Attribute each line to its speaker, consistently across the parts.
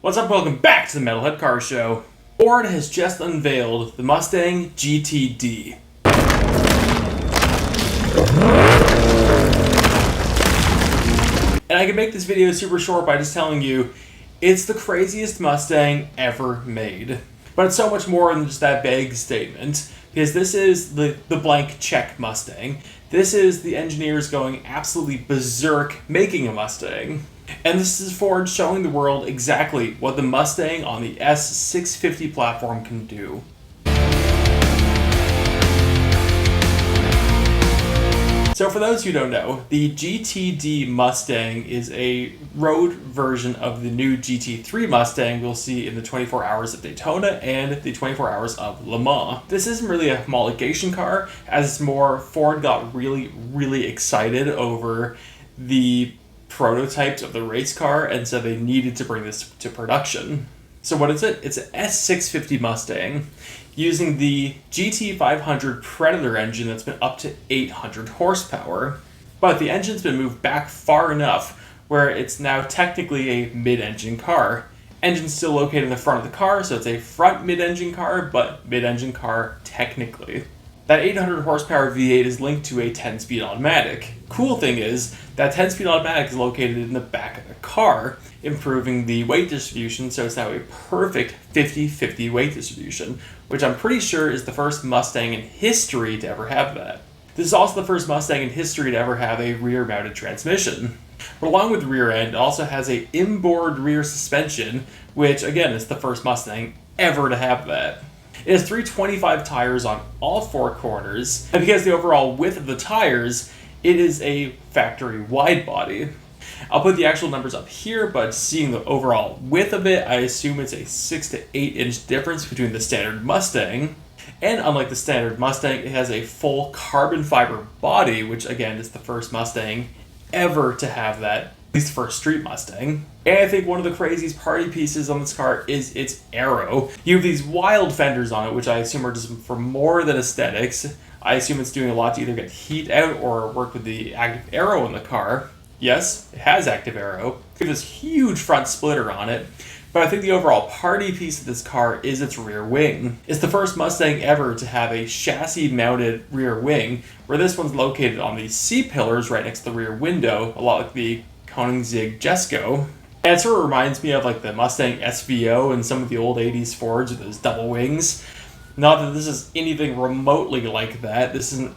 Speaker 1: What's up? Welcome back to the Metalhead Car Show. Ford has just unveiled the Mustang GTD. And I can make this video super short by just telling you, it's the craziest Mustang ever made. But it's so much more than just that vague statement, because this is the blank check Mustang. This is the engineers going absolutely berserk making a Mustang. And this is Ford showing the world exactly what the Mustang on the S650 platform can do. So for those who don't know, the GTD Mustang is a road version of the new GT3 Mustang we'll see in the 24 Hours of Daytona and the 24 Hours of Le Mans. This isn't really a homologation car, as it's more Ford got really excited over the prototypes of the race car, and so they needed to bring this to production. So what is it? It's an S650 Mustang using the GT500 Predator engine that's been up to 800 horsepower. But the engine's been moved back far enough where it's now technically a mid-engine car. Engine's still located in the front of the car, so it's a front mid-engine car, but mid-engine car technically. That 800 horsepower V8 is linked to a 10-speed automatic. Cool thing is, that 10-speed automatic is located in the back of the car, improving the weight distribution, so it's now a perfect 50-50 weight distribution, which I'm pretty sure is the first Mustang in history to ever have that. This is also the first Mustang in history to ever have a rear-mounted transmission. But along with the rear end, it also has a inboard rear suspension, which again is the first Mustang ever to have that. It has 325 tires on all four corners, and because of the overall width of the tires, it is a factory wide body. I'll put the actual numbers up here, but seeing the overall width of it, I assume it's a 6 to 8 inch difference between the standard Mustang. And unlike the standard Mustang, it has a full carbon fiber body, which again is the first Mustang ever to have that, at least for a street Mustang. And I think one of the craziest party pieces on this car is its aero. You have these wild fenders on it, which I assume are just for more than aesthetics. I assume it's doing a lot to either get heat out or work with the active aero in the car. Yes, it has active aero. You have this huge front splitter on it, but I think the overall party piece of this car is its rear wing. It's the first Mustang ever to have a chassis-mounted rear wing, where this one's located on the C-pillars right next to the rear window, a lot like the Koenigsegg Jesko. And it sort of reminds me of like the Mustang SVO and some of the old 80s Fords with those double wings. Not that this is anything remotely like that. This isn't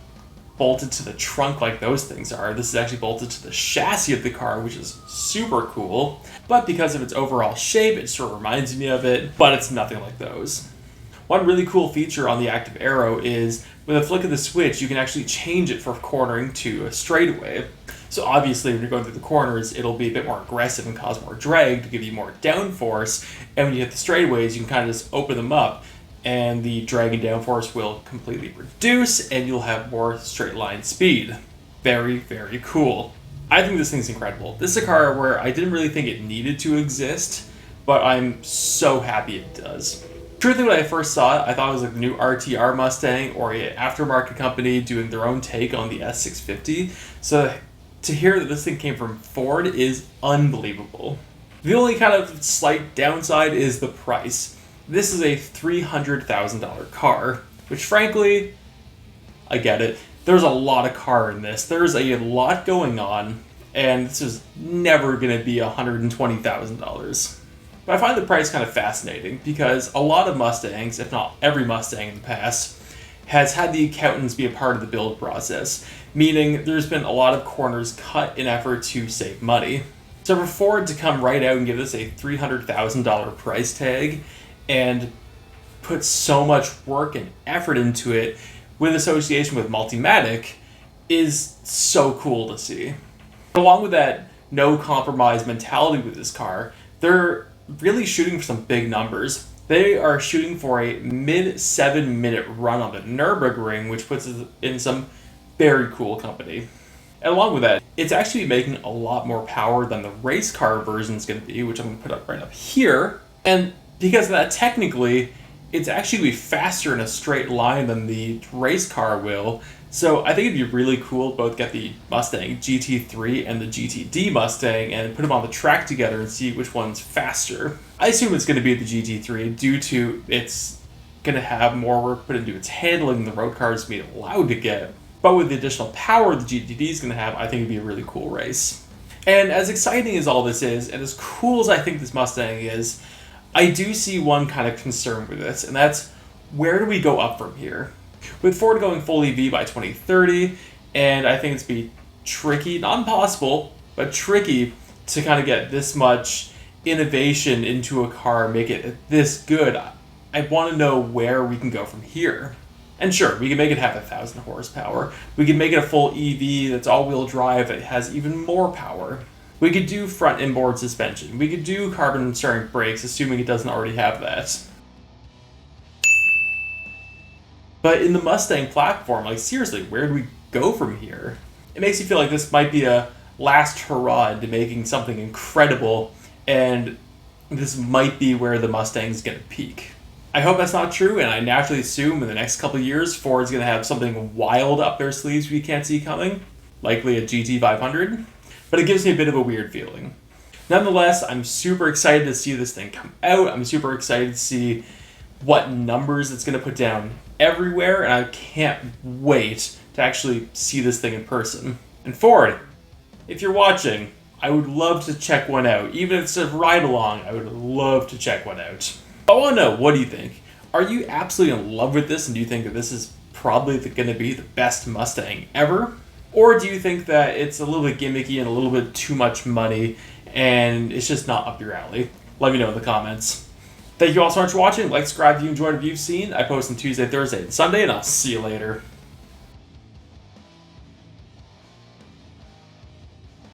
Speaker 1: bolted to the trunk like those things are. This is actually bolted to the chassis of the car, which is super cool. But because of its overall shape, it sort of reminds me of it, but it's nothing like those. One really cool feature on the active aero is with a flick of the switch, you can actually change it from cornering to a straightaway. So obviously when you're going through the corners, it'll be a bit more aggressive and cause more drag to give you more downforce. And when you hit the straightaways, you can kind of just open them up and the drag and downforce will completely reduce and you'll have more straight line speed. Very cool. I think this thing's incredible. This is a car where I didn't really think it needed to exist, but I'm so happy it does. Truthfully, when I first saw it, I thought it was like the new RTR Mustang or an aftermarket company doing their own take on the S650. So to hear that this thing came from Ford is unbelievable. The only kind of slight downside is the price. This is a $300,000 car, which frankly, I get it. There's a lot of car in this. There's a lot going on, and this is never going to be $120,000. But I find the price kind of fascinating because a lot of Mustangs, if not every Mustang in the past, has had the accountants be a part of the build process, meaning there's been a lot of corners cut in effort to save money. So for Ford to come right out and give this a $300,000 price tag and put so much work and effort into it with association with Multimatic is so cool to see. But along with that no compromise mentality with this car, they're really shooting for some big numbers. They are shooting for a mid 7-minute run on the Nürburgring, which puts it in some very cool company. And along with that, it's actually making a lot more power than the race car version is going to be, which I'm going to put up right up here. And because of that, technically, it's actually be faster in a straight line than the race car will, So I think it'd be really cool to both get the Mustang GT3 and the GTD Mustang and put them on the track together and see which one's faster. I assume it's going to be the GT3 due to it's going to have more work put into its handling than the road cars being allowed to get. But with the additional power the GTD is going to have, I think it'd be a really cool race. And as exciting as all this is, and as cool as I think this Mustang is, I do see one kind of concern with this, and that's where do we go up from here? With Ford going full EV by 2030, and I think it's be tricky, not impossible, but tricky to kind of get this much innovation into a car, make it this good. I want to know where we can go from here. And sure, we can make it have 1,000 horsepower. We can make it a full EV that's all-wheel drive that has even more power. We could do front inboard suspension. We could do carbon steering brakes, assuming it doesn't already have that. But in the Mustang platform, like seriously, where do we go from here? It makes you feel like this might be a last hurrah into making something incredible, and this might be where the Mustang's gonna peak. I hope that's not true, and I naturally assume in the next couple of years, Ford's gonna have something wild up their sleeves we can't see coming, likely a GT500, but it gives me a bit of a weird feeling. Nonetheless, I'm super excited to see this thing come out. I'm super excited to see what numbers it's going to put down everywhere, and I can't wait to actually see this thing in person. And Ford, if you're watching, I would love to check one out. Even if it's a ride along, I would love to check one out. I want to know, what do you think? Are you absolutely in love with this, and do you think that this is probably going to be the best Mustang ever? Or do you think that it's a little bit gimmicky and a little bit too much money, and it's just not up your alley? Let me know in the comments. Thank you all so much for watching. Like, subscribe if you enjoyed what you've seen. I post on Tuesday, Thursday, and Sunday, and I'll see you later.